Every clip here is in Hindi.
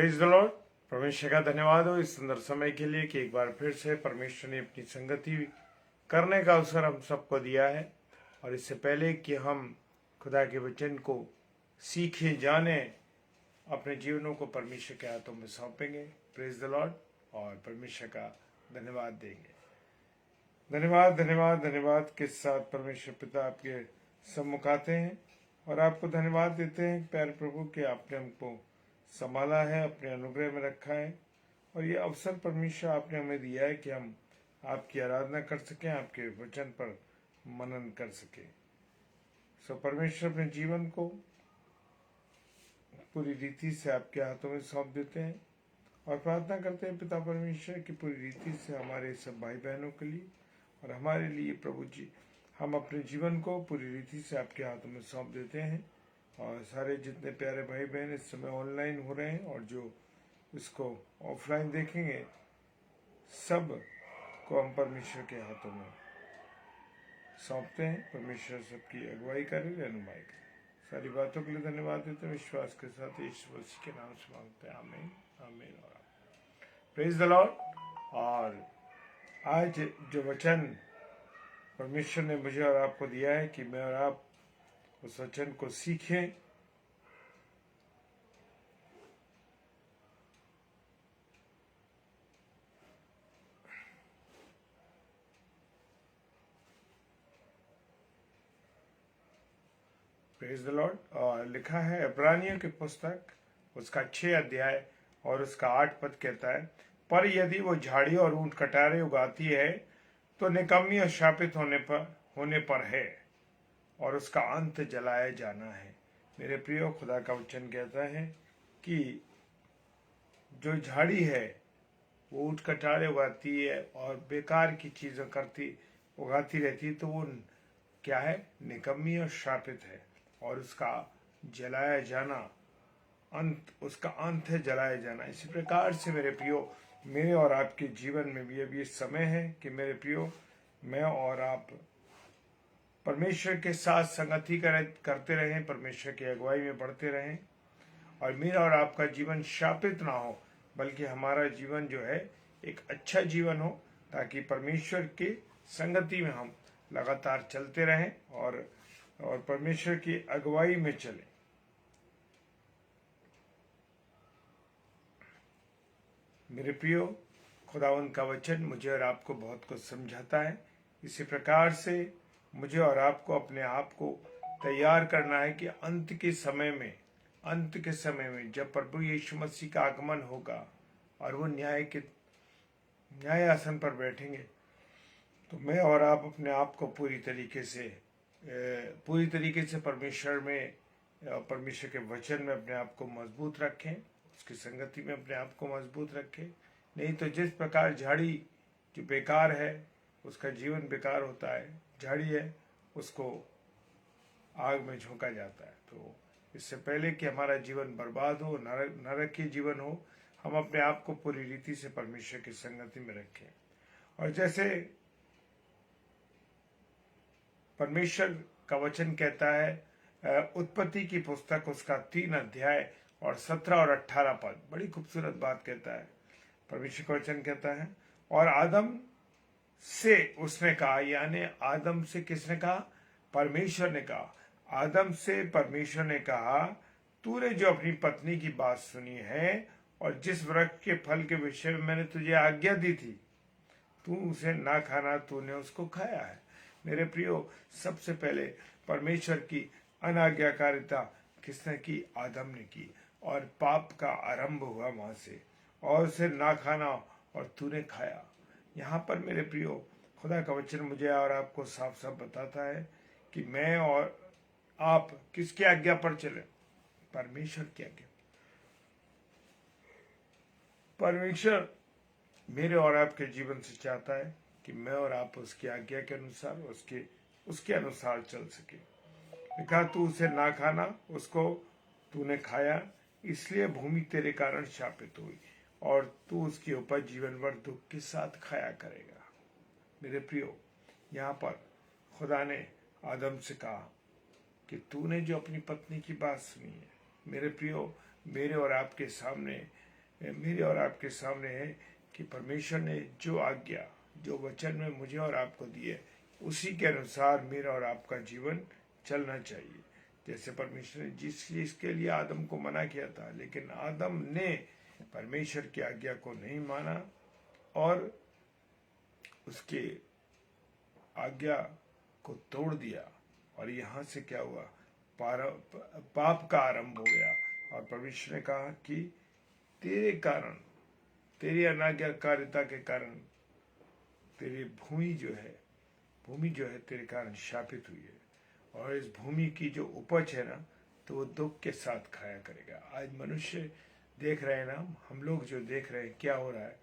Praise the Lord. परमेश्वर का धन्यवाद हो इस सुंदर समय के लिए कि एक बार फिर से परमेश्वर ने अपनी संगति करने का अवसर हम सबको दिया है। और इससे पहले कि हम खुदा के वचन को सीखे जाने, अपने जीवनों को परमेश्वर के हाथों में सौंपेंगे। प्रेज द लॉर्ड और परमेश्वर का धन्यवाद देंगे। धन्यवाद धन्यवाद धन्यवाद के साथ परमेश्वर पिता आपके सम्मुख आते हैं और आपको धन्यवाद देते हैं प्यारे प्रभु कि आपने हमको संभाला है, अपने अनुग्रह में रखा है और ये अवसर परमेश्वर आपने हमें दिया है कि हम आपकी आराधना कर सकें, आपके वचन पर मनन कर सकें। सो परमेश्वर अपने जीवन को पूरी रीति से आपके हाथों में सौंप देते हैं और प्रार्थना करते हैं पिता परमेश्वर की पूरी रीति से हमारे सब भाई बहनों के लिए और हमारे लिए प्रभु जी, हम अपने जीवन को पूरी रीति से आपके हाथों में सौंप देते हैं। और सारे जितने प्यारे भाई बहन इस समय ऑनलाइन हो रहे हैं और जो इसको ऑफलाइन देखेंगे, सब को हम परमेश्वर के हाथों में सौंपते हैं। परमेश्वर सबकी अगुवाई करे, रहनुमाई करे। सारी बातों के लिए धन्यवाद देते हैं, विश्वास के साथ यीशु मसीह के नाम से मांगते हैं, आमीन आमीन और प्रेज द लॉर्ड। और आज जो वचन परमेश्वर ने मुझे और आपको दिया है कि मैं और आप उस वचन को सीखें। Praise the Lord. और लिखा है इब्रानियों की पुस्तक उसका 6 अध्याय और उसका 8 पद कहता है, पर यदि वो झाड़ी और ऊंट कटारे उगाती है तो निकम्मी और शापित होने पर है और उसका अंत जलाया जाना है। मेरे प्रियो, खुदा का वचन कहता है कि जो झाड़ी है वो ऊंट कटारे उगाती है और बेकार की चीजें उगाती रहती है, तो वो क्या है? निकम्मी और शापित है और उसका जलाया जाना, उसका अंत है जलाया जाना। इसी प्रकार से मेरे प्रियो, मेरे और आपके जीवन में भी अभी समय है कि मेरे प्रियो, मैं और आप परमेश्वर के साथ संगति करते रहें, परमेश्वर की अगुवाई में बढ़ते रहें और मेरा और आपका जीवन शापित ना हो, बल्कि हमारा जीवन जो है एक अच्छा जीवन हो, ताकि परमेश्वर की संगति में हम लगातार चलते रहें और परमेश्वर की अगुवाई में चलें। मेरे प्रियो, खुदावंद का वचन मुझे और आपको बहुत कुछ समझाता है। इसी प्रकार से मुझे और आपको अपने आप को तैयार करना है कि अंत के समय में जब प्रभु यीशु मसीह का आगमन होगा और वो न्याय आसन पर बैठेंगे, तो मैं और आप अपने आप को पूरी तरीके से परमेश्वर के वचन में अपने आप को मजबूत रखें, उसकी संगति में अपने आप को मजबूत रखें। नहीं तो जिस प्रकार झाड़ी जो बेकार है उसका जीवन बेकार होता है, झाड़ी है उसको आग में झोंका जाता है। तो इससे पहले कि हमारा जीवन बर्बाद हो, नरक की जीवन हो, हम अपने आप को पूरी रीति से परमेश्वर की संगति में रखें। और जैसे परमेश्वर का वचन कहता है, उत्पत्ति की पुस्तक उसका 3 अध्याय और 17 और 18 पद बड़ी खूबसूरत बात कहता है। परमेश्वर का वचन कहता है, और आदम से उसने कहा, यानी आदम से किसने कहा? परमेश्वर ने कहा। आदम से परमेश्वर ने कहा, तूने जो अपनी पत्नी की बात सुनी है और जिस वृक्ष के फल के विषय में मैंने तुझे आज्ञा दी थी, तू उसे ना खाना, तूने उसको खाया है। मेरे प्रियो, सबसे पहले परमेश्वर की अनाज्ञाकारिता किसने की? आदम ने की, और पाप का आरंभ हुआ वहां से, और उसे ना खाना और तूने खाया। यहाँ पर मेरे प्रियो, खुदा का वचन मुझे और आपको साफ साफ बताता है कि मैं और आप किसकी आज्ञा पर चले? परमेश्वर की आज्ञा। परमेश्वर मेरे और आपके जीवन से चाहता है कि मैं और आप उसकी आज्ञा के अनुसार उसके अनुसार चल सके। लिखा, तू उसे ना खाना, उसको तूने खाया, इसलिए भूमि तेरे कारण शापित हुई और तू उसकी उपज जीवन भर दुख के साथ खाया करेगा। मेरे प्रियो, यहाँ पर खुदा ने आदम से कहा कि तूने जो अपनी पत्नी की बात सुनी है, मेरे प्रियो, मेरे और आपके सामने मेरे और आपके सामने है कि परमेश्वर ने जो आज्ञा, जो वचन में मुझे और आपको दिए, उसी के अनुसार मेरा और आपका जीवन चलना चाहिए। जैसे परमेश्वर ने जिस चीज के लिए आदम को मना किया था, लेकिन आदम ने परमेश्वर की आज्ञा को नहीं माना और उसके आज्ञा को तोड़ दिया, और यहाँ से क्या हुआ, पाप का आरंभ हो गया। और परमेश्वर ने कहा कि तेरे कारण, तेरी अनाज्ञाकारिता के कारण तेरी भूमि जो है तेरे कारण शापित हुई है, और इस भूमि की जो उपज है ना, तो वो दुख के साथ खाया करेगा। आज मनुष्य देख रहे हैं ना, हम लोग जो देख रहे हैं क्या हो रहा है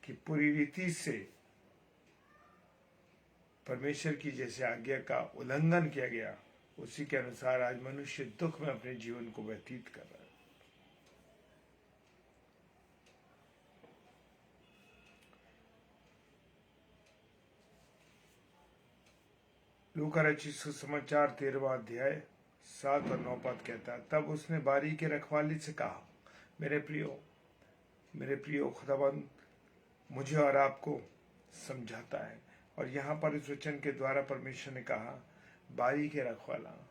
कि पूरी रीति से परमेश्वर की जैसे आज्ञा का उल्लंघन किया गया, उसी के अनुसार आज मनुष्य दुख में अपने जीवन को व्यतीत कर रहा है। लूका रचित सुसमाचार 13वां अध्याय 7 और 9 पद कहता है, तब उसने बारी के रखवाली से कहा, मेरे प्रियो खुदाबंद मुझे और आपको समझाता है। और यहाँ पर इस वचन के द्वारा परमेश्वर ने कहा, बारी के रखवाला,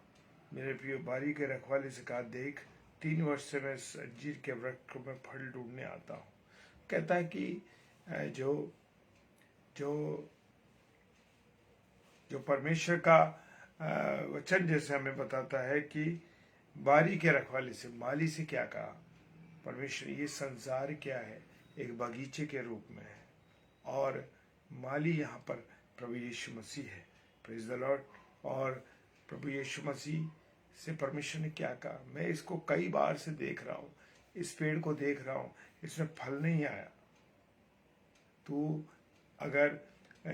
मेरे प्रियो बारी के रखवाले से कहा, देख 3 वर्ष से मैं अंजीर के वृक्ष में फल ढूंढने आता हूँ। कहता है कि जो परमेश्वर का वचन जैसे हमें बताता है कि बारी के रखवाले से, माली से क्या कहा परमेश्वर, ये संसार क्या है, एक बगीचे के रूप में है, और माली यहाँ पर प्रभु यीशु मसीह है। Praise the Lord. और प्रभु यीशु मसीह से परमेश्वर ने क्या कहा, मैं इसको कई बार से देख रहा हूँ, इस पेड़ को देख रहा हूँ, इसमें फल नहीं आया, तू अगर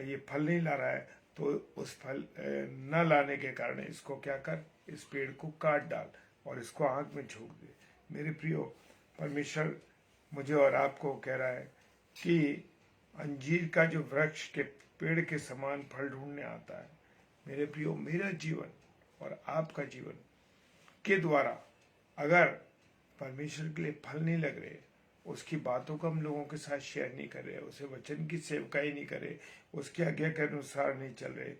ये फल नहीं ला रहा है तो उस फल न लाने के कारण इसको क्या कर, इस पेड़ को काट डाल और इसको आग में झोंक दे। मेरे प्रियो, परमेश्वर मुझे और आपको कह रहा है कि अंजीर का जो वृक्ष के पेड़ के समान फल ढूंढने आता है। मेरे प्रियो, मेरा जीवन और आपका जीवन के द्वारा अगर परमेश्वर के लिए फल नहीं लग रहे, उसकी बातों को हम लोगों के साथ शेयर नहीं कर रहे, उसे वचन की सेवकाई नहीं कर रहे, उसकी आज्ञा के अनुसार नहीं चल रहे,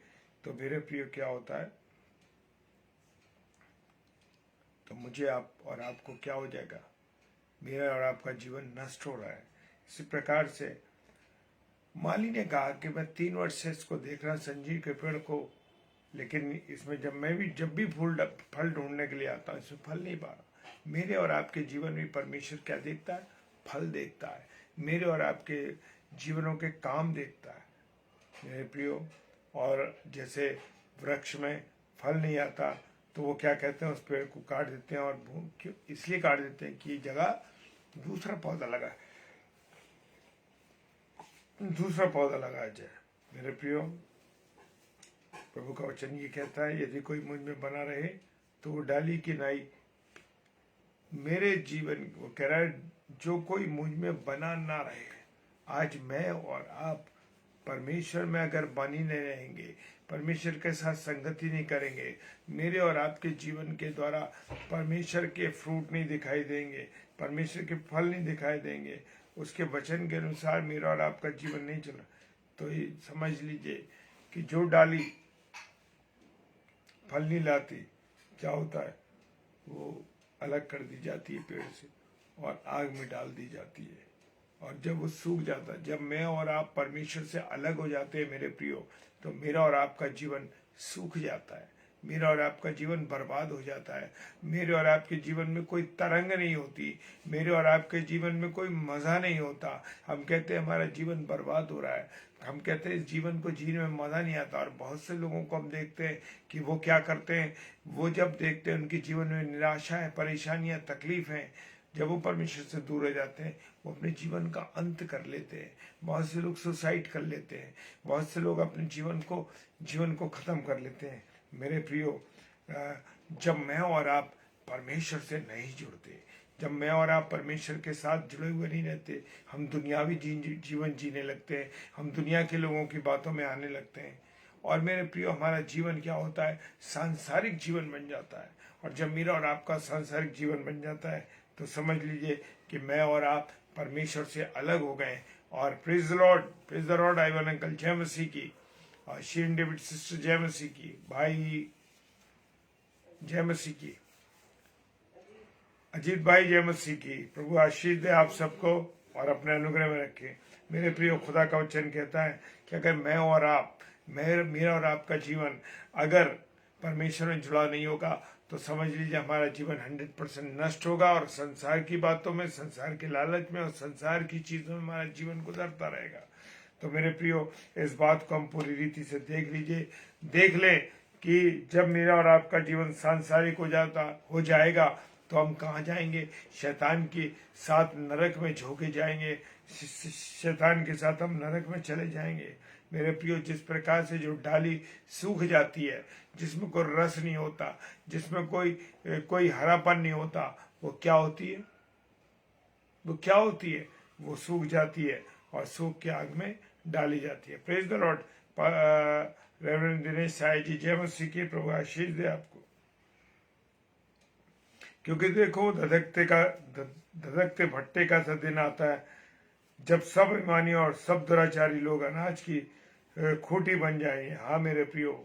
तो मेरे प्रियो क्या होता है, तो मुझे आप और आपको क्या हो जाएगा, मेरा और आपका जीवन नष्ट हो रहा है। इसी प्रकार से माली ने कहा कि मैं 3 वर्ष से इसको देख रहा अंजीर के पेड़ को, लेकिन इसमें जब भी फल ढूंढने के लिए आता हूँ, इसमें फल नहीं पा रहा। मेरे और आपके जीवन में परमेश्वर क्या देखता है, फल देखता है। मेरे और आपके जीवनों के काम देखता है मेरे प्रियो। और जैसे वृक्ष में फल नहीं आता तो वो क्या कहते हैं, उस पेड़ को काट देते हैं, और इसलिए काट देते हैं कि जगह दूसरा पौधा लगाया जाए। मेरे प्रियो, प्रभु का वचन ये कहता है, यदि कोई मुझ में बना रहे तो वो डाली की नाई मेरे जीवन, वो कह रहा है जो कोई मुझ में बना ना रहे। आज मैं और आप परमेश्वर में अगर बनी नहीं रहेंगे, परमेश्वर के साथ संगति नहीं करेंगे, मेरे और आपके जीवन के द्वारा परमेश्वर के फ्रूट नहीं दिखाई देंगे, परमेश्वर के फल नहीं दिखाई देंगे, उसके वचन के अनुसार मेरा और आपका जीवन नहीं चला, तो ये समझ लीजिए कि जो डाली फल नहीं लाती, क्या होता है, वो अलग कर दी जाती है पेड़ से और आग में डाल दी जाती है। और जब वो सूख जाता है, जब मैं और आप परमेश्वर से अलग हो जाते हैं मेरे प्रियो, तो मेरा और आपका जीवन सूख जाता है, मेरा और आपका जीवन बर्बाद हो जाता है, मेरे और आपके जीवन में कोई तरंग नहीं होती, मेरे और आपके जीवन में कोई मज़ा नहीं होता। हम कहते हैं हमारा जीवन बर्बाद हो रहा है, हम कहते हैं इस जीवन को जीने में मज़ा नहीं आता। और बहुत से लोगों को हम देखते हैं कि वो क्या करते हैं, वो जब देखते हैं उनके जीवन में निराशा है, परेशानियां, तकलीफ हैं, जब वो परमेश्वर से दूर हो जाते हैं, वो अपने जीवन का अंत कर लेते हैं। बहुत से लोग सुसाइड कर लेते हैं, बहुत से लोग अपने जीवन को ख़त्म कर लेते हैं। मेरे प्रियो, जब मैं और आप परमेश्वर से नहीं जुड़ते, जब मैं और आप परमेश्वर के साथ जुड़े हुए नहीं रहते, हम दुनियावी जीवन जीने लगते हैं, हम दुनिया के लोगों की बातों में आने लगते हैं। और मेरे प्रियो, हमारा जीवन क्या होता है, सांसारिक जीवन बन जाता है। और जब मेरा और आपका सांसारिक जीवन बन जाता है, तो समझ लीजिए कि मैं और आप परमेश्वर से अलग हो गए। और praise the Lord Ivan uncle जय मसीह की, और शीन डेविड सिस्टर जय मसीह की, भाई जय मसीह की, अजीत भाई जय मसीह की। प्रभु आशीष दे आप सबको और अपने अनुग्रह में रखे। मेरे प्रिय, खुदा का वचन कहता है कि अगर मैं और आप, मेरा और आपका जीवन अगर परमेश्वर में जुड़ा नहीं होगा तो समझ लीजिए हमारा जीवन 100% नष्ट होगा, और संसार की बातों में, संसार के लालच में और संसार की चीजों में हमारा जीवन गुजरता रहेगा। तो मेरे प्रियो, इस बात को हम पूरी रीति से देख लीजिए, देख लें कि जब मेरा और आपका जीवन सांसारिक हो जाएगा तो हम कहाँ जाएंगे? शैतान के साथ नरक में झोंके जाएंगे, शैतान के साथ हम नरक में चले जाएंगे। मेरे प्रियो, जिस प्रकार से जो डाली सूख जाती है, जिसमें कोई रस नहीं होता, जिसमें कोई हरापन नहीं होता, वो क्या होती है? वो सूख जाती है और सूख के आग में डाली जाती है। Praise the lord. Reverend Dinesh Sai ji जय मसीह की, प्रभु आशीष दे आपको। क्योंकि देखो, धधकते भट्टे का सा दिन आता है जब सब ईमानी और सब दुराचारी लोग अनाज की खूंटी बन जाएंगे। हाँ मेरे प्रियो,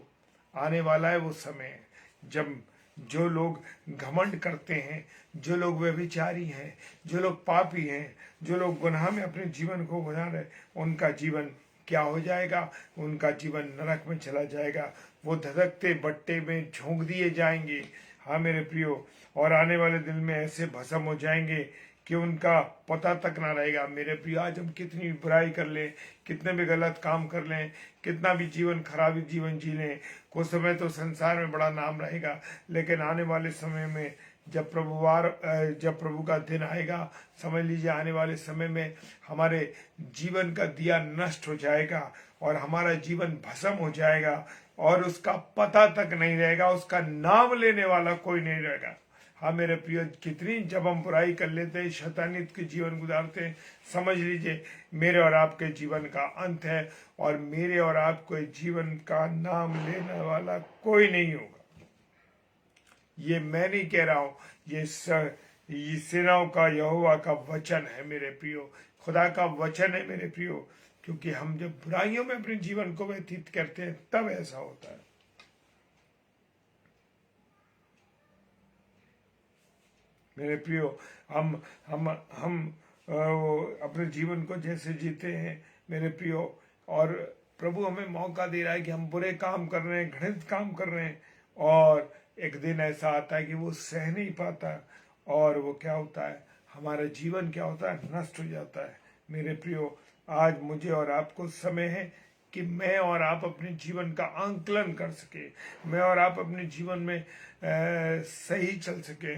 आने वाला है वो समय जब जो लोग घमंड करते हैं, जो लोग व्यभिचारी हैं, जो लोग पापी हैं, जो लोग गुनाह में अपने जीवन को गुजार रहे, उनका जीवन क्या हो जाएगा? उनका जीवन नरक में चला जाएगा। वो धधकते भट्टे में झोंक दिए जाएंगे। हाँ मेरे प्रियो, और आने वाले दिन में ऐसे भस्म हो जाएंगे कि उनका पता तक ना रहेगा। मेरे प्रियो, आज हम कितनी भी बुराई कर लें, कितने भी गलत काम कर लें, कितना भी खराबी जीवन जी लें, कुछ समय तो संसार में बड़ा नाम रहेगा, लेकिन आने वाले समय में जब प्रभु का दिन आएगा, समझ लीजिए आने वाले समय में हमारे जीवन का दिया नष्ट हो जाएगा और हमारा जीवन भस्म हो जाएगा, और उसका पता तक नहीं रहेगा, उसका नाम लेने वाला कोई नहीं रहेगा। हाँ मेरे प्रिय, कितनी जब हम बुराई कर लेते हैं, शैतानियत के जीवन गुजारते हैं, समझ लीजिए मेरे और आपके जीवन का अंत है, और मेरे और आपके जीवन का नाम लेने वाला कोई नहीं होगा। ये मैं नहीं कह रहा हूं, ये सेनाओं का यहोवा का वचन है मेरे प्रियो, खुदा का वचन है मेरे प्रियो। क्योंकि हम जब बुराइयों में अपने जीवन को व्यतीत करते हैं तब ऐसा होता है। मेरे प्रियो, हम अपने जीवन को जैसे जीते हैं मेरे प्रियो, और प्रभु हमें मौका दे रहा है कि हम बुरे काम कर रहे हैं, घृणित काम कर रहे हैं, और एक दिन ऐसा आता है कि वो सह नहीं पाता, और वो क्या होता है, हमारा जीवन क्या होता है, नष्ट हो जाता है। मेरे प्रियो, आज मुझे और आपको समय है कि मैं और आप अपने जीवन का आंकलन कर सके, मैं और आप अपने जीवन में सही चल सके।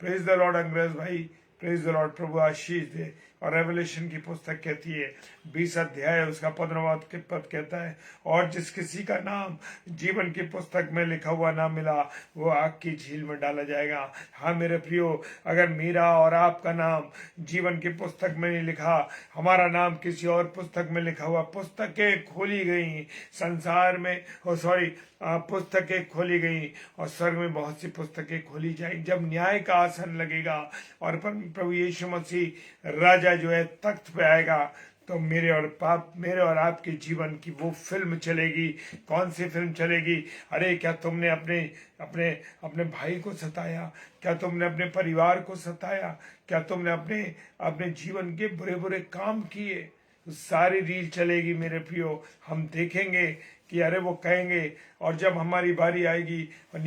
प्रेज द लॉर्ड अंग्रेज भाई, प्रेज द लॉर्ड, प्रभु आशीष दे। और रेवलेशन की पुस्तक कहती है 20 अध्याय उसका 15वां पद कहता है, और जिस किसी का नाम जीवन की पुस्तक में लिखा हुआ ना मिला वो आग की झील में डाला जाएगा। हाँ मेरे प्रियो, अगर मेरा और आपका नाम जीवन की पुस्तक में नहीं लिखा, हमारा नाम किसी और पुस्तक में लिखा हुआ, पुस्तकें खोली गई संसार में, पुस्तकें खोली गई और स्वर्ग में बहुत सी पुस्तकें खोली जाएंगी। जब न्याय का आसन लगेगा और प्रभु यीशु मसीह राजा जो है तख्त पे आएगा, तो मेरे और आपके जीवन की वो फिल्म चलेगी। कौन सी फिल्म चलेगी? अरे क्या तुमने अपने अपने अपने भाई को सताया? क्या तुमने अपने परिवार को सताया? क्या तुमने अपने जीवन के बुरे बुरे काम किए? सारी रील चलेगी मेरे प्रियो। हम देखेंगे कि अरे वो कहेंगे, और जब हमारी बारी आएगी और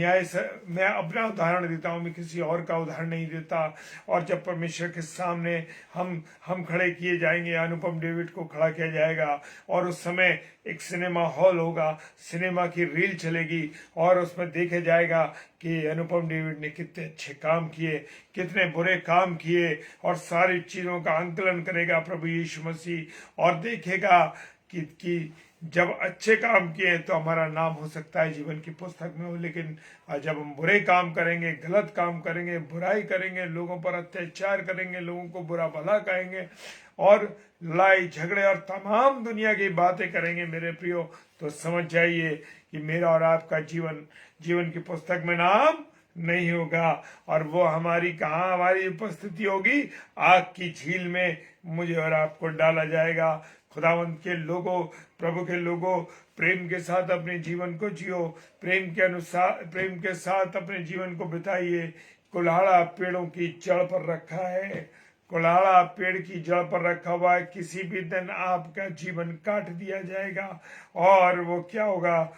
मैं अपना उदाहरण देता हूँ, मैं किसी और का उदाहरण नहीं देता, और जब परमेश्वर के सामने हम खड़े किए जाएंगे, अनुपम डेविड को खड़ा किया जाएगा, और उस समय एक सिनेमा हॉल होगा, सिनेमा की रील चलेगी, और उसमें देखा जाएगा कि अनुपम डेविड ने कितने अच्छे काम किए, कितने बुरे काम किए, और सारी चीजों का आंकलन करेगा प्रभु यीशु मसीह, और देखेगा कि जब अच्छे काम किए तो हमारा नाम हो सकता है जीवन की पुस्तक में हो, लेकिन जब हम बुरे काम करेंगे, गलत काम करेंगे, बुराई करेंगे, लोगों पर अत्याचार करेंगे, लोगों को बुरा भला कहेंगे, और लड़ाई झगड़े और तमाम दुनिया की बातें करेंगे मेरे प्रियो, तो समझ जाइए कि मेरा और आपका जीवन की पुस्तक में नाम नहीं होगा। और वो हमारी कहाँ हमारी उपस्थिति होगी? आग की झील में मुझे और आपको डाला जाएगा। खुदावंत के लोगों, प्रभु के लोगों, प्रेम के साथ अपने जीवन को जियो, प्रेम के अनुसार, प्रेम के साथ अपने जीवन को बिताइए। कुल्हाड़ा पेड़ों की जड़ पर रखा है, कुल्हाड़ा पेड़ की जड़ पर रखा हुआ है। किसी भी दिन आपका जीवन काट दिया जाएगा और वो क्या होगा?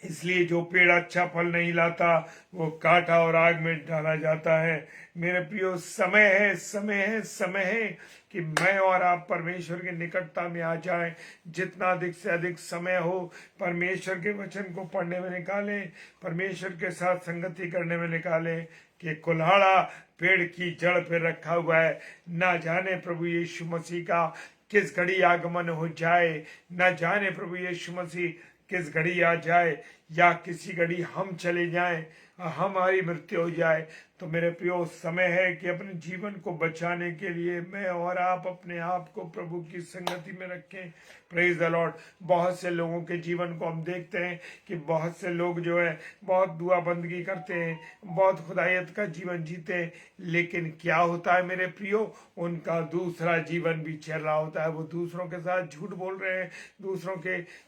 इसलिए जो पेड़ अच्छा फल नहीं लाता वो काटा और आग में डाला जाता है। मेरे प्रियो, समय है, समय है, समय है कि मैं और आप परमेश्वर की निकटता में आ जाएं। जितना अधिक से अधिक समय हो परमेश्वर के वचन को पढ़ने में निकालें, परमेश्वर के साथ संगति करने में निकालें। कि कुल्हाड़ा पेड़ की जड़ पे रखा हुआ है, ना जाने प्रभु यीशु मसीह का किस घड़ी आगमन हो जाए, ना जाने प्रभु यीशु मसीह किस घड़ी आ जाए, या किसी घड़ी हम चले जाएं, हमारी मृत्यु हो जाए। तो मेरे प्रियो, समय है कि अपने जीवन को बचाने के लिए मैं और आप अपने आप को प्रभु की संगति में रखें। Praise the Lord. बहुत से लोगों के जीवन को हम देखते हैं कि बहुत से लोग जो है बहुत दुआ बंदगी करते हैं, बहुत खुदायत का जीवन जीते हैं, लेकिन क्या होता है मेरे प्रियो? उनका दूसरा जीवन भी चल रहा होता है। वो दूसरों के साथ झूठ बोल रहे हैं,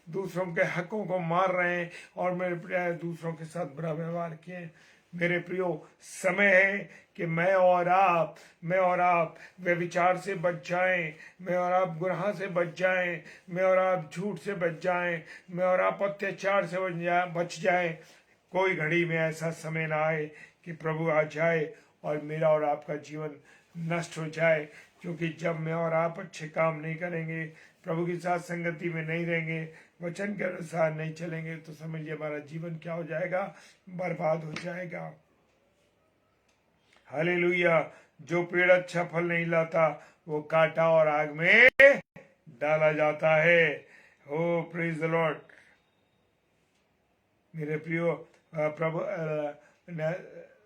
दूसरों के हकों को मार रहे हैं, और मेरे प्रिय दूसरों के साथ बुरा व्यवहार किए। मेरे प्रियो, समय है कि मैं और आप वे विचार से बच जाएं, मैं और आप गुनाह से बच जाएं, मैं और आप झूठ से बच जाएं, मैं और आप अत्याचार से बच जाएं। कोई घड़ी में ऐसा समय ना आए कि प्रभु आ जाए और मेरा और आपका जीवन नष्ट हो जाए। क्योंकि जब मैं और आप अच्छे काम नहीं करेंगे, प्रभु के साथ संगति में नहीं रहेंगे, वचन के अनुसार नहीं चलेंगे, तो समझिए हमारा जीवन क्या हो जाएगा? बर्बाद हो जाएगा। हालेलुया। जो पेड़ अच्छा फल नहीं लाता वो काटा और आग में डाला जाता है। हो प्रेज द लॉर्ड। मेरे प्रियो, प्रभु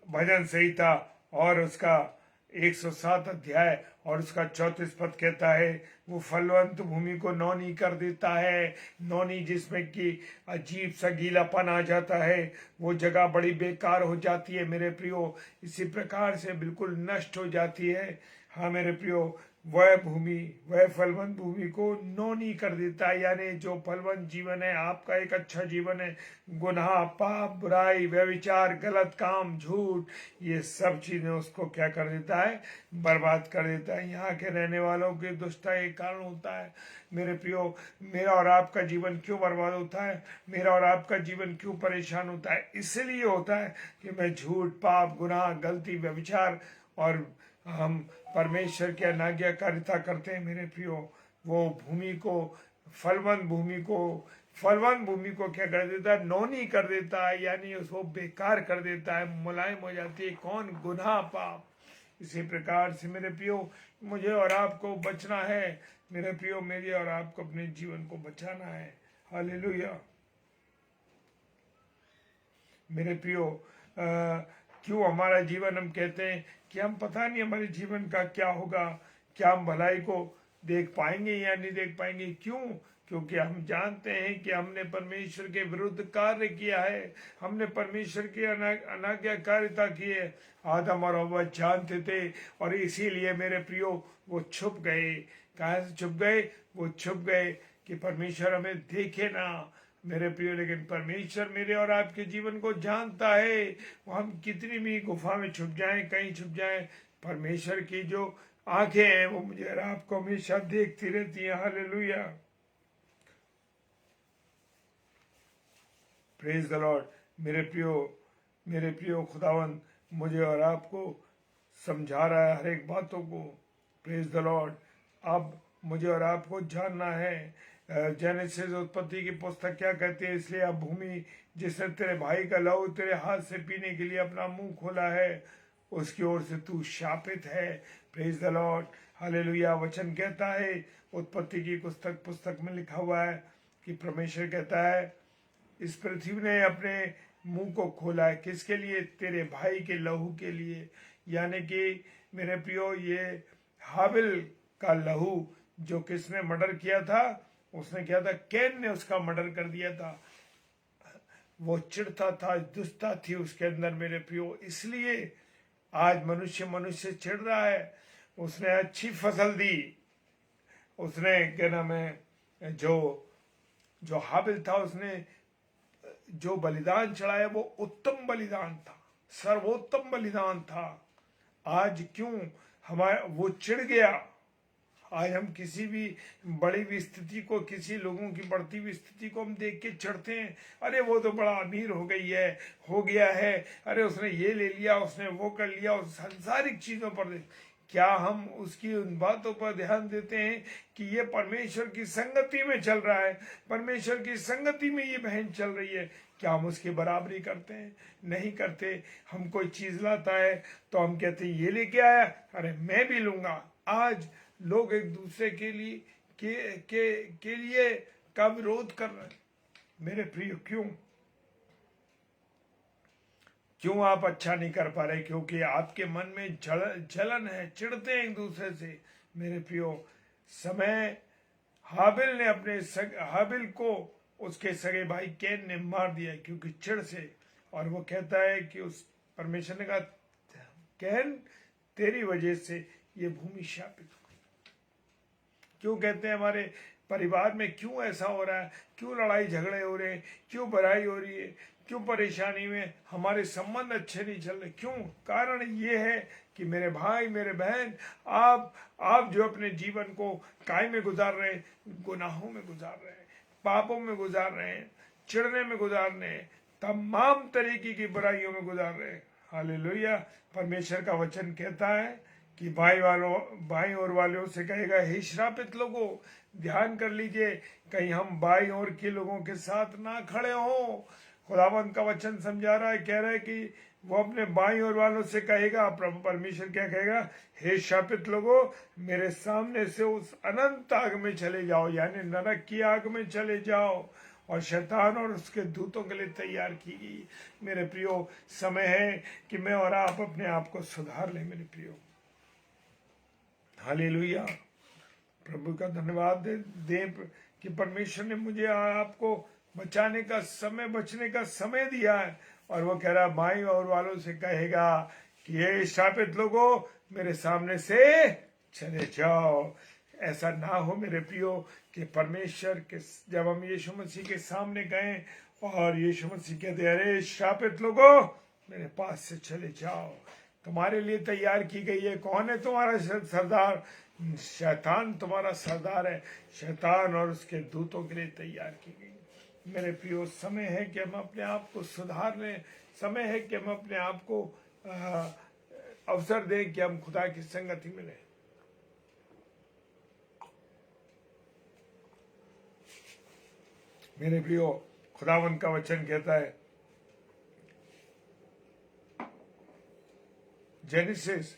भजन संहिता और उसका 107 अध्याय और उसका 34 पद कहता है, वो फलवंत भूमि को नौनी कर देता है। नौनी जिसमें कि अजीब सा गीलापन आ जाता है, वो जगह बड़ी बेकार हो जाती है मेरे प्रियो, इसी प्रकार से बिल्कुल नष्ट हो जाती है। हाँ मेरे प्रियो, वह फलवंत भूमि को नौनी कर देता है। यानी जो फलवंत जीवन है, आपका एक अच्छा जीवन है, गुनाह, पाप, बुराई, व्यभिचार, गलत काम, झूठ, ये सब चीजें उसको क्या कर देता है? बर्बाद कर देता है। यहाँ के रहने वालों की दुष्टता एक कारण होता है। मेरे प्रियो, मेरा और आपका जीवन क्यों बर्बाद होता है? मेरा और आपका जीवन क्यों परेशान होता है? इसलिए होता है कि मैं झूठ, पाप, गुनाह, गलती, व्यभिचार और हम परमेश्वर की अनाज्ञाकारिता करते हैं। मेरे प्रियो, वो भूमि को, फलवंत भूमि को क्या कर देता है? नौनी कर देता है, यानी उसको बेकार कर देता है, मुलायम हो जाती है। कौन? गुनाह, पाप। इसी प्रकार से मेरे प्रियो, मुझे और आपको बचना है। मेरे प्रियो, मेरे और आपको अपने जीवन को बचाना है। हालेलुया। मेरे प्रियो, क्यों हमारा जीवन, हम कहते हैं कि हम पता नहीं हमारे जीवन का क्या होगा, क्या हम भलाई को देख पाएंगे या नहीं देख पाएंगे। क्यों? क्योंकि हम जानते हैं कि हमने परमेश्वर के विरुद्ध कार्य किया है, हमने परमेश्वर की अनाज्ञाकारिता की है। आदम और हव्वा जानते थे, और इसीलिए मेरे प्रियो वो छुप गए। कहाँ से छुप गए? वो छुप गए कि परमेश्वर हमें देखे ना। मेरे प्रियो, लेकिन परमेश्वर मेरे और आपके जीवन को जानता है। वो हम कितनी भी गुफा में छुप जाएं, कहीं छुप जाएं, परमेश्वर की जो आंखें हैं वो मुझे और आपको हमेशा देखती रहती हैं। हालेलुया। Praise the Lord. मेरे प्रियो, खुदावन मुझे और आपको समझा रहा है हर एक बातों को। Praise the Lord. अब मुझे और आपको जानना है, जेनेसिस उत्पत्ति की पुस्तक क्या कहती है? इसलिए अब भूमि जिसने तेरे भाई का लहू तेरे हाथ से पीने के लिए अपना मुंह खोला है, उसकी ओर से तू शापित है। Praise the Lord. हालेलुया। वचन कहता है, उत्पत्ति की पुस्तक में लिखा हुआ है कि परमेश्वर कहता है, इस पृथ्वी ने अपने मुंह को खोला है। किसके लिए? तेरे भाई के लहू के लिए। यानी कि मेरे प्रियो, ये हाबिल का लहू जो किसने मर्डर किया था? उसने किया था, कैन ने उसका मर्डर कर दिया था। वो चिढ़ता था, दुष्टता थी उसके अंदर मेरे प्रियो। इसलिए आज मनुष्य चिढ़ रहा है। उसने अच्छी फसल दी, उसने क्या नाम है, जो जो हाबिल था, उसने जो बलिदान चढ़ाया वो उत्तम बलिदान था, सर्वोत्तम बलिदान था। आज क्यों हमारे वो चिढ़ गया? आज हम किसी भी बड़ी भी स्थिति को, किसी लोगों की बढ़ती हुई स्थिति को हम देख के चिढ़ते हैं। अरे वो तो बड़ा अमीर हो गई है, हो गया है, अरे उसने ये ले लिया, उसने वो कर लिया, उस सांसारिक चीजों पर क्या हम उसकी उन बातों पर ध्यान देते हैं कि ये परमेश्वर की संगति में चल रहा है, परमेश्वर की संगति में ये बहन चल रही है? क्या हम उसकी बराबरी करते हैं? नहीं करते। हम कोई चीज लाता है तो हम कहते हैं ये लेके आया, अरे मैं भी लूंगा। आज लोग एक दूसरे के लिए के लिए का विरोध कर रहे हैं। मेरे प्रिय, क्यों आप अच्छा नहीं कर पा रहे? क्योंकि आपके मन में जलन है, चिढ़ते हैं एक दूसरे से। मेरे प्रियो, समय हाबिल को उसके सगे भाई कैन ने मार दिया क्योंकि चिढ़ से। और वो कहता है कि उस परमेश्वर ने कहा, कैन तेरी वजह से ये भूमि शापित। क्यों कहते हैं हमारे परिवार में क्यों ऐसा हो रहा है? क्यों लड़ाई झगड़े हो रहे हैं? क्यों बुराई हो रही है? क्यों परेशानी में हमारे संबंध अच्छे नहीं चल रहे? क्यों? कारण ये है कि मेरे भाई, मेरे बहन, आप जो अपने जीवन को काय में गुजार रहे हैं, गुनाहों में गुजार रहे हैं, पापों में गुजार रहे हैं, चिढ़ने में गुजार रहे हैं, तमाम तरीके की बुराइयों में गुजार रहे हैं। हालेलुया। परमेश्वर का वचन कहता है कि बाई और वालों से कहेगा, हे श्रापित लोगों, ध्यान कर लीजिए कहीं हम बाई और के लोगों के साथ ना खड़े हो। खुदावंत का वचन समझा रहा है, कह रहा है कि वो अपने बाई और वालों से कहेगा, प्रभु परमेश्वर क्या कहेगा? हे श्रापित लोगों, मेरे सामने से उस अनंत आग में चले जाओ, यानी नरक की आग में चले जाओ, और शैतान और उसके दूतों के लिए तैयार की गई। मेरे प्रियो, समय है कि मैं और आप अपने आप को सुधार लें। मेरे प्रियो, हालेलुया। प्रभु का धन्यवाद दे कि परमेश्वर ने मुझे आपको बचने का समय दिया है। और वो कह रहा, भाई और वालों से कहेगा कि ये श्रापित लोगों, मेरे सामने से चले जाओ। ऐसा ना हो मेरे प्रियो कि परमेश्वर के, जब हम यीशु मसीह के सामने गए और यीशु मसीह कहते, अरे श्रापित लोगों, मेरे पास से चले जाओ, तुम्हारे लिए तैयार की गई है। कौन है तुम्हारा सरदार? शैतान तुम्हारा सरदार है। शैतान और उसके दूतों के लिए तैयार की गई। मेरे प्रियो, समय है कि हम अपने आप को सुधार लें। समय है कि हम अपने आप को अवसर दें कि हम खुदा की संगति में रहें। मेरे प्रियो, खुदावंत का वचन कहता है, जेनेसिस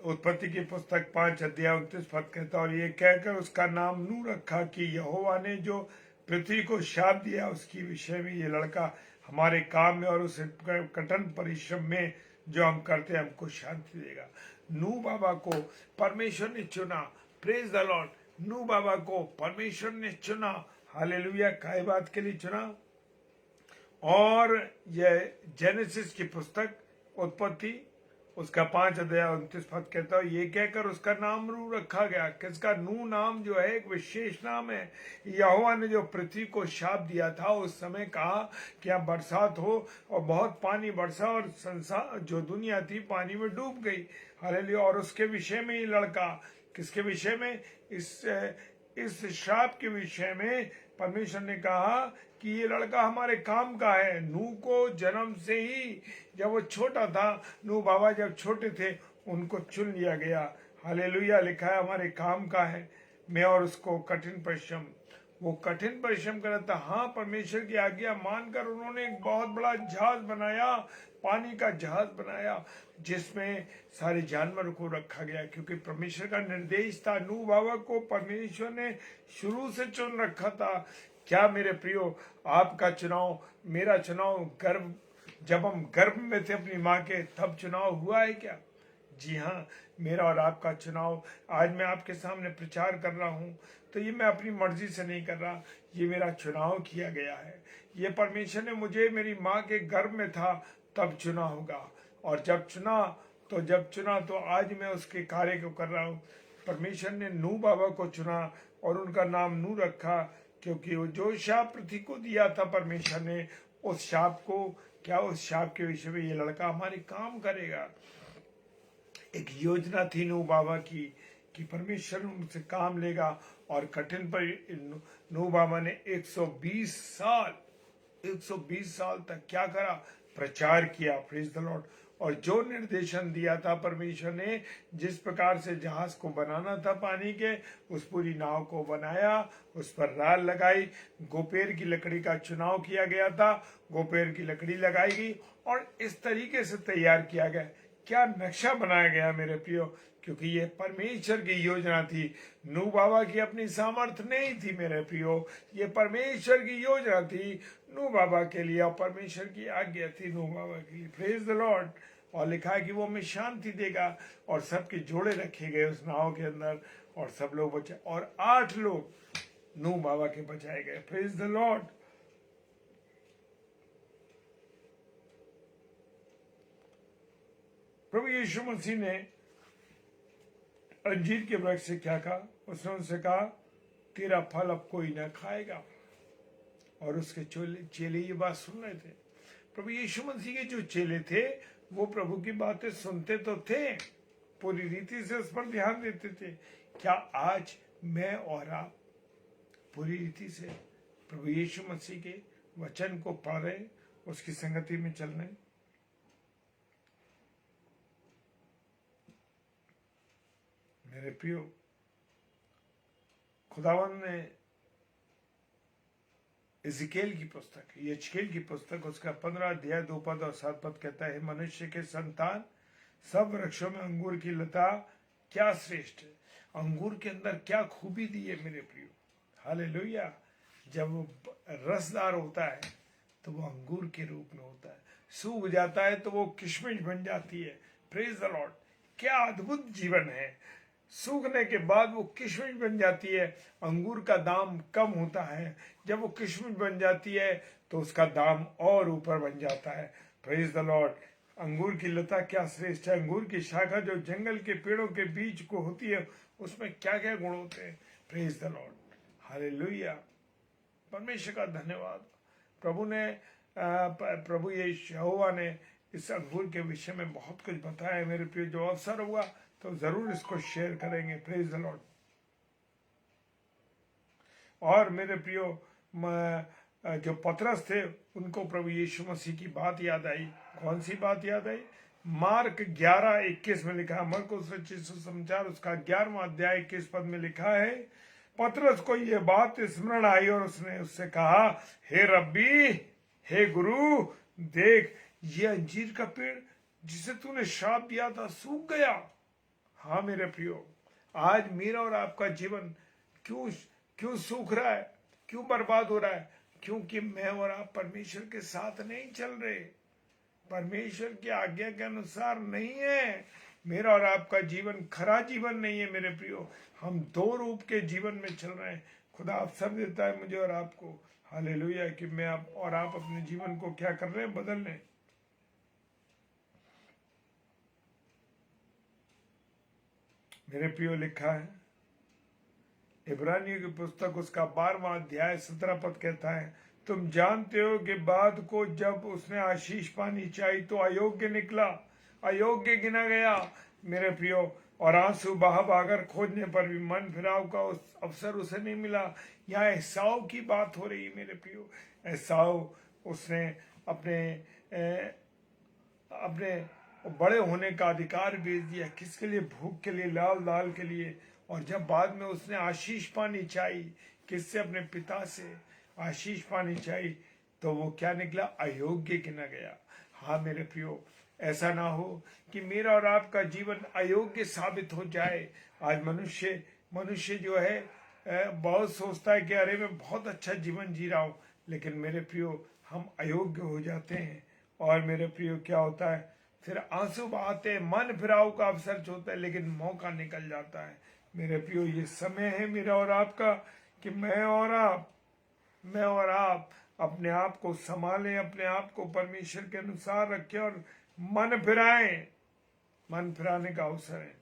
उत्पत्ति की पुस्तक 5 अध्याय 29 पद कहता है, और ये कहकर उसका नाम नूह रखा कि यहोवा ने जो पृथ्वी को शाप दिया उसकी विषय में ये लड़का हमारे काम में और उस कठिन परिश्रम में जो हम करते हैं हमको शांति देगा। नूह बाबा को परमेश्वर ने चुना। Praise the lord. नूह बाबा को परमेश्वर ने चुना। हालेलुया। काय बात के लिए चुना? और यह जेनेसिस की पुस्तक उत्पत्ति उसका 5 अध्याय 29 पद कहता है, ये कहकर उसका नाम नूह रखा गया। किसका? नूह नाम जो है एक विशेष नाम है। यहोवा ने जो पृथ्वी को शाप दिया था, उस समय कहा कि अब बरसात हो, और बहुत पानी बरसा और संसार जो दुनिया थी पानी में डूब गई। हालेलुया। और उसके विषय में ये लड़का, किसके विषय में? इस श्राप के विषय में परमेश्वर ने कहा कि ये लड़का हमारे काम का है। नूह को जन्म से ही, जब वो छोटा था, नूह बाबा जब छोटे थे, उनको चुन लिया गया। हालेलुया। लिखा है हमारे काम का है। मैं और उसको कठिन परिश्रम, वो कठिन परिश्रम कर रहा था। हाँ, परमेश्वर की आज्ञा मानकर उन्होंने एक बहुत बड़ा जहाज बनाया, पानी का जहाज बनाया, जिसमें सारे जानवरों को रखा गया, क्योंकि परमेश्वर का निर्देश था। नूह बाबा को परमेश्वर ने शुरू से चुन रखा था। क्या मेरे प्रियो, आपका चुनाव, मेरा चुनाव जब हम गर्भ में थे अपनी माँ के, तब चुनाव हुआ है क्या? जी हाँ, मेरा और आपका चुनाव आज मैं आपके सामने प्रचार कर रहा हूँ तो ये मैं अपनी मर्जी से नहीं कर रहा, ये मेरा चुनाव किया गया है। ये परमेश्वर ने मुझे मेरी माँ के गर्भ में था तब चुना होगा, और जब चुना तो आज मैं उसके कार्य को कर रहा हूँ। परमेश्वर ने नूह बाबा को चुना और उनका नाम नूह रखा, क्योंकि वो जो शाप पृथ्वी को दिया था परमेश्वर ने, उस शाप को उस शाप के विषय में ये लड़का हमारे काम करेगा। एक योजना थी नूह बाबा की कि परमेश्वर उनसे काम लेगा, और कठिन पर नूह बाबा ने 120 साल तक क्या करा, प्रचार किया। Praise the Lord. और जो निर्देशन दिया था परमेश्वर ने, जिस प्रकार से जहाज को बनाना था पानी के, उस पूरी नाव को बनाया, उस पर राल लगाई, गोपेर की लकड़ी का चुनाव किया गया था, गोपेर की लकड़ी लगाई गई और इस तरीके से तैयार किया गया। क्या नक्शा बनाया गया मेरे प्रियो, क्योंकि ये परमेश्वर की योजना थी। नूह बाबा की अपनी सामर्थ्य नहीं थी मेरे प्रियो, ये परमेश्वर की योजना थी नूह बाबा के लिए, और परमेश्वर की आज्ञा थी नूह बाबा के लिए। Praise the Lord. और लिखा है कि वो हमें शांति देगा, और सबके जोड़े रखे गए उस नाव के अंदर, और सब लोग बचे, और 8 लोग नूह बाबा के बचाए गए। Praise the lord. प्रभु यीशु मसीह ने अंजीर के वृक्ष से क्या कहा, उसने उनसे कहा तेरा फल अब कोई न खाएगा। और उसके चेले ये बात सुन रहे थे। प्रभु यीशु मसीह के जो चेले थे वो प्रभु की बातें सुनते तो थे, पूरी रीति से उस पर ध्यान देते थे। क्या आज मैं और आप पूरी रीति से प्रभु यीशु मसीह के वचन को पढ़ रहे, उसकी संगति में चल रहे? मेरे प्रियो, खुदावन ने इज़िकेल की पुस्तक, यचकेल की पुस्तक, उसका 15 अध्याय 2 पद और 7 पद कहता है, मनुष्य के संतान, सब वृक्षों में अंगूर की लता क्या श्रेष्ठ है। अंगूर के अंदर क्या खूबी दी है मेरे प्रियो, हालेलुया। जब वो रसदार होता है तो वो अंगूर के रूप में होता है, सूख जाता है तो वो किशमिश बन जाती है। Praise the Lord. क्या अद्भुत जीवन है। सूखने के बाद वो किशमिश बन जाती है। अंगूर का दाम कम होता है, जब वो किशमिश बन जाती है तो उसका दाम और ऊपर बन जाता है। Praise the Lord. अंगूर की लता क्या श्रेष्ठ है। अंगूर की शाखा जो जंगल के पेड़ों के बीच को होती है, उसमें क्या क्या गुण होते हैं। Praise the Lord, hallelujah. परमेश्वर का धन्यवाद। प्रभु यहोवा ने इस अंगूर के विषय में बहुत कुछ बताया है मेरे प्रिय। जो अवसर हुआ तो जरूर इसको शेयर करेंगे। Praise the Lord. और मेरे प्रियो, जो पतरस थे उनको प्रभु यीशु मसीह की बात याद आई। कौन सी बात याद आई? मार्क 11:21 में लिखा है, मरकुस रचित सुसमाचार उसका 11वां अध्याय 21 पद में लिखा है, पतरस को ये बात स्मरण आई और उसने उससे कहा, हे रब्बी, हे गुरु, देख ये अंजीर का पेड़ जिसे तूने श्राप दिया था सूख गया। हाँ मेरे प्रियो, आज मेरा और आपका जीवन क्यों सूख रहा है, क्यों बर्बाद हो रहा है? क्योंकि मैं और आप परमेश्वर के साथ नहीं चल रहे, परमेश्वर की आज्ञा के अनुसार नहीं है। मेरा और आपका जीवन खरा जीवन नहीं है मेरे प्रियो। हम 2 रूप के जीवन में चल रहे हैं। खुदा अवसर देता है मुझे और आपको, हालेलुया, कि मैं आप अपने जीवन को क्या कर रहे हैं, बदलने। मेरे प्रियो, लिखा है इब्रानियों की पुस्तक उसका 12वां अध्याय 17 पद कहता है, तुम जानते हो कि बाद को जब उसने आशीष पानी चाहिए तो अयोग्य निकला, अयोग्य गिना गया मेरे प्रियो। और आंसू बहा बहाकर खोजने पर भी मन फिराव का उस अवसर उसे नहीं मिला। यहाँ एसाव की बात हो रही है मेरे प्रियो। एसाव, उसने अपने बड़े होने का अधिकार बेच दिया। किसके लिए? भूख के लिए, लाल दाल के लिए। और जब बाद में उसने आशीष पानी चाहिए, किससे? अपने पिता से आशीष पानी चाहिए, तो वो क्या निकला? अयोग्य गिना गया। हाँ मेरे प्रियो, ऐसा ना हो कि मेरा और आपका जीवन अयोग्य साबित हो जाए। आज मनुष्य जो है बहुत सोचता है कि अरे मैं बहुत अच्छा जीवन जी रहा हूँ, लेकिन मेरे प्रियो हम अयोग्य हो जाते हैं। और मेरे प्रियो क्या होता है? फिर आंसू बहाते, मन फिराव का अवसर होता है, लेकिन मौका निकल जाता है। मेरे प्रियो, ये समय है मेरा और आपका कि मैं और आप अपने आप को संभालें, अपने आप को परमेश्वर के अनुसार रखें और मन फिराएं। मन फिराने का अवसर है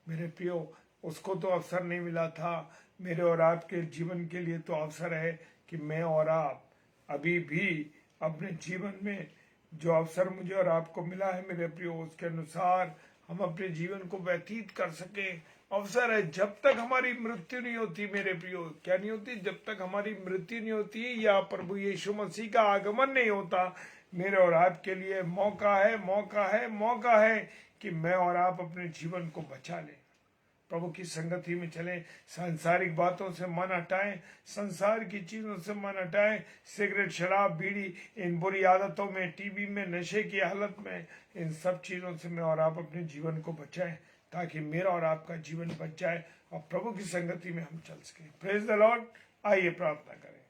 मेरे प्रियो। उसको तो अवसर नहीं मिला था, मेरे और आपके जीवन के लिए तो अवसर है कि मैं और आप अभी भी अपने जीवन में जो अवसर मुझे और आपको मिला है मेरे प्रियो, उसके अनुसार हम अपने जीवन को व्यतीत कर सके। अवसर है जब तक हमारी मृत्यु नहीं होती मेरे प्रियो। क्या नहीं होती? जब तक हमारी मृत्यु नहीं होती या प्रभु यीशु मसीह का आगमन नहीं होता, मेरे और आपके लिए मौका है, मौका है, मौका है कि मैं और आप अपने जीवन को बचा लें, प्रभु की संगति में चलें, सांसारिक बातों से मन हटाएं, संसार की चीजों से मन हटाएं, सिगरेट, शराब, बीड़ी, इन बुरी आदतों में, टीवी में, नशे की हालत में, इन सब चीजों से मैं और आप अपने जीवन को बचाएं, ताकि मेरा और आपका जीवन बच जाए और प्रभु की संगति में हम चल सकें। Praise the Lord. आइए प्रार्थना करें।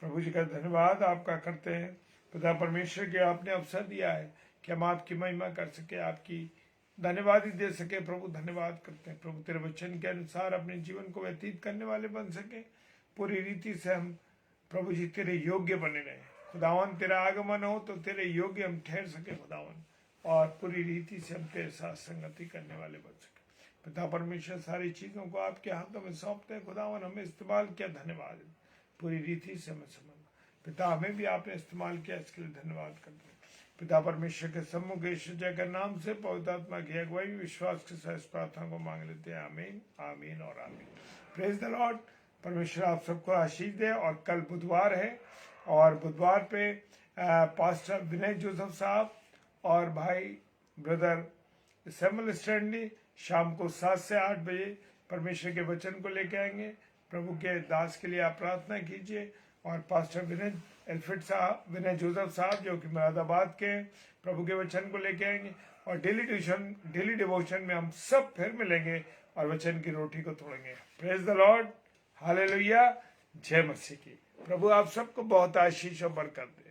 प्रभु जी का धन्यवाद आपका करते हैं। पिता परमेश्वर के आपने अवसर दिया है कि हम आपकी महिमा कर सके, आपकी धन्यवाद ही दे सके। प्रभु धन्यवाद करते हैं प्रभु, तेरे वचन के अनुसार अपने जीवन को व्यतीत करने वाले बन सके। पूरी रीति से हम प्रभु जी तेरे योग्य बने रहे। खुदावन तेरा आगमन हो तो तेरे योग्य हम ठहर सके खुदावन, और पूरी रीति से हम तेरे साथ संगति करने वाले बन सके। पिता परमेश्वर, सारी चीजों को आपके हाथों में सौंपते हैं खुदावन, हमें इस्तेमाल किया, धन्यवाद। पूरी रीति से हमें समझ पिता, हमें भी आपने इस्तेमाल किया, इसके लिए धन्यवाद करते हैं। पिता परमेश्वर के सम्मुख यीशु के नाम से पवित्र आत्मा की अगुवाई विश्वास के साथ इस प्रार्थना को मांग लेते हैं। आमीन, आमीन और आमीन। Praise the Lord. परमेश्वर आप सबको आशीष दे। और कल बुधवार है, और बुधवार पे पास्टर विनय जोसेफ साहब और भाई ब्रदर सैमुअल स्टैंडली शाम को 7 से 8 बजे परमेश्वर के वचन को लेके आएंगे। प्रभु के दास के लिए आप प्रार्थना कीजिए। और पास्टर विनय जोसेफ साहब जो कि मुरादाबाद के, प्रभु के वचन को लेके आएंगे। और डेली डिवोशन में हम सब फिर मिलेंगे और वचन की रोटी को तोड़ेंगे। Praise the Lord. हालेलुया। जय मसीह की। प्रभु आप सबको बहुत आशीष और बरकत दे।